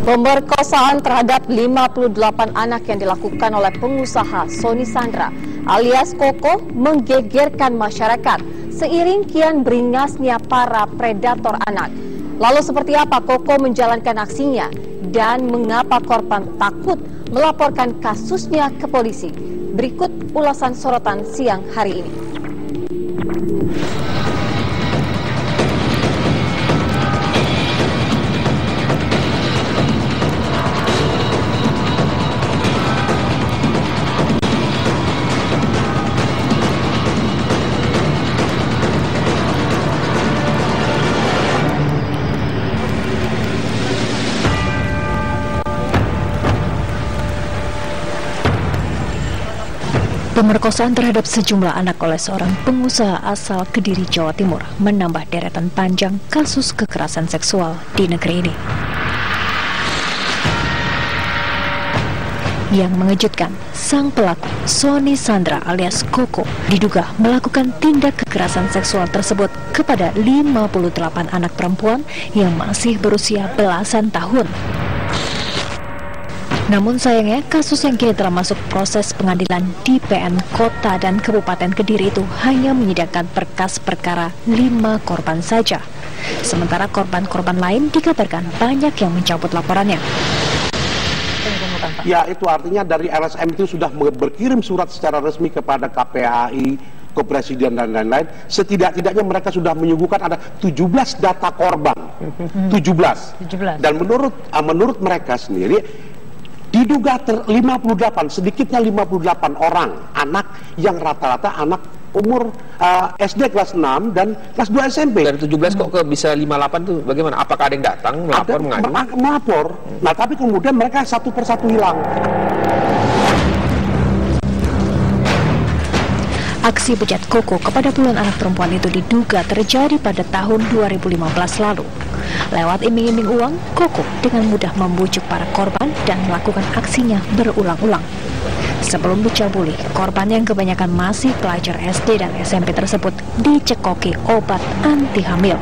Pemerkosaan terhadap 58 anak yang dilakukan oleh pengusaha Sony Sandra alias Koko menggegerkan masyarakat seiring kian beringasnya para predator anak. Lalu seperti apa Koko menjalankan aksinya dan mengapa korban takut melaporkan kasusnya ke polisi? Berikut ulasan sorotan siang hari ini. Pemerkosaan terhadap sejumlah anak oleh seorang pengusaha asal Kediri, Jawa Timur menambah deretan panjang kasus kekerasan seksual di negeri ini. Yang mengejutkan, sang pelaku, Sony Sandra alias Koko, diduga melakukan tindak kekerasan seksual tersebut kepada 58 anak perempuan yang masih berusia belasan tahun. Namun sayangnya, kasus yang kini telah masuk proses pengadilan di PN Kota dan Kabupaten Kediri itu hanya menyediakan berkas perkara 5 korban saja. Sementara korban-korban lain dikabarkan banyak yang mencabut laporannya. Ya, itu artinya dari LSM itu sudah berkirim surat secara resmi kepada KPAI, ke Presiden dan lain-lain. Setidak-tidaknya mereka sudah menyuguhkan ada 17 data korban. 17. Dan menurut mereka sendiri, diduga 58, sedikitnya 58 orang anak yang rata-rata anak umur SD kelas 6 dan kelas 2 SMP. Dari 17 kok ke bisa 58 tuh bagaimana? Apakah ada yang datang melapor, melapor. Nah, tapi kemudian mereka satu persatu hilang. Aksi bejat Koko kepada puluhan anak perempuan itu diduga terjadi pada tahun 2015 lalu. Lewat iming-iming uang, Koko dengan mudah membujuk para korban dan melakukan aksinya berulang-ulang. Sebelum dicabuli, korban yang kebanyakan masih pelajar SD dan SMP tersebut dicekoki obat anti hamil.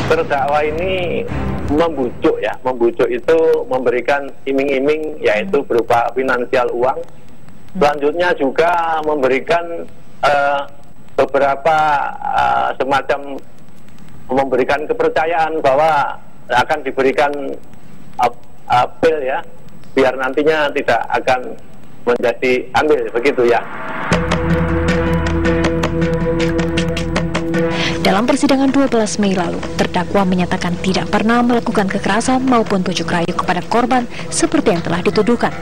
Terdakwa ini membujuk itu memberikan iming-iming yaitu berupa finansial uang. Selanjutnya juga memberikan beberapa semacam memberikan kepercayaan bahwa akan diberikan pil ya, biar nantinya tidak akan menjadi hamil, begitu ya. Dalam persidangan 12 Mei lalu, terdakwa menyatakan tidak pernah melakukan kekerasan maupun bujuk rayu kepada korban seperti yang telah dituduhkan.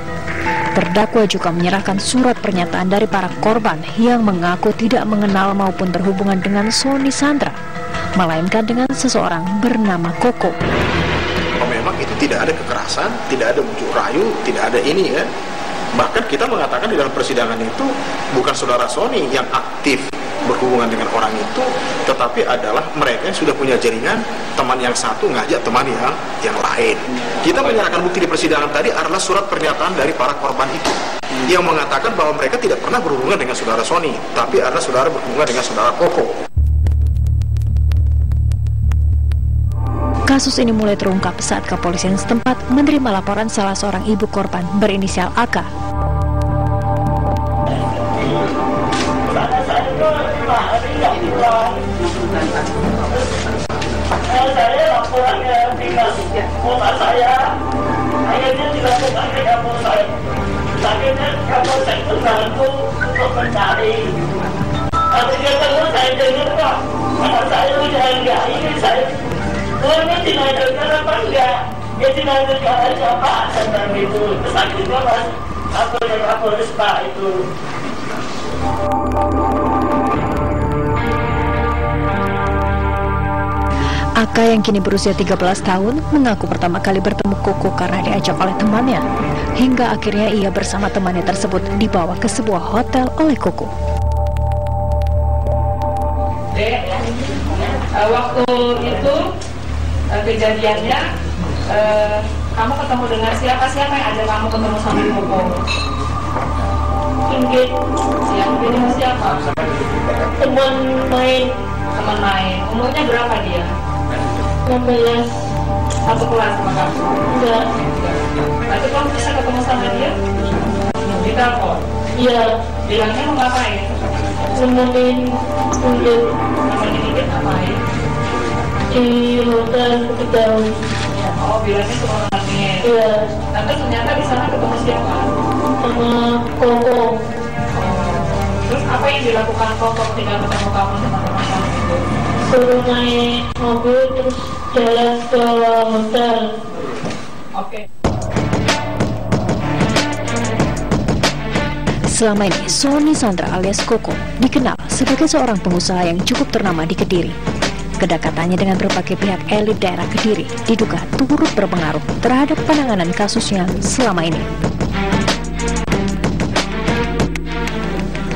Terdakwa juga menyerahkan surat pernyataan dari para korban yang mengaku tidak mengenal maupun berhubungan dengan Sony Sandra, melainkan dengan seseorang bernama Koko. Memang itu tidak ada kekerasan, tidak ada bujuk rayu, tidak ada ini ya. Bahkan kita mengatakan di dalam persidangan itu bukan saudara Sony yang aktif berhubungan dengan orang itu, tetapi adalah mereka yang sudah punya jaringan, teman yang satu ngajak teman yang lain. Kita menyerahkan bukti di persidangan tadi adalah surat pernyataan dari para korban itu yang mengatakan bahwa mereka tidak pernah berhubungan dengan saudara Sony, tapi adalah saudara berhubungan dengan saudara Koko. Kasus ini mulai terungkap saat kepolisian setempat menerima laporan salah seorang ibu korban berinisial AK. Saya laporannya di kota saya, akhirnya dilakukan ke Kapolsek. Akhirnya Kapolsek itu bantu untuk mencari. Akhirnya terus saya dengar kok, karena saya udah enggak ini saya. Ini dinaikkan apa enggak? Ya dinaikkan aja Pak, dan itu. Terus akhirnya Mas Kapolres Pak itu. Aka yang kini berusia 13 tahun mengaku pertama kali bertemu Koko karena diajak oleh temannya. Hingga akhirnya ia bersama temannya tersebut dibawa ke sebuah hotel oleh Koko. Waktu itu kejadiannya kamu ketemu dengan siapa yang ada kamu ketemu sama Koko? Mungkin Yang ini siapa? teman main. Umurnya berapa dia? 16. satu kelas sama kamu? Enggak. Berarti kamu bisa ketemu sama dia? Di telepon? Iya. Bilangnya mau ngapain? Nemenin Udin Nemenin Udin ngapain? di hotel Kepitaun. Oh, bilangnya cuma nemenin. Iya. Nah, terus ternyata di sana ketemu siapa? Sama Koko. Terus apa yang dilakukan Koko ketika ketemu kamu sama teman kamu itu? Suruh naik mobil terus jalan ke hotel. Oke. Selama ini, Sony Sandra alias Koko dikenal sebagai seorang pengusaha yang cukup ternama di Kediri. Kedekatannya dengan berbagai pihak elit daerah Kediri diduga turut berpengaruh terhadap penanganan kasusnya selama ini.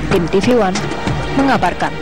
Tim TV One mengabarkan.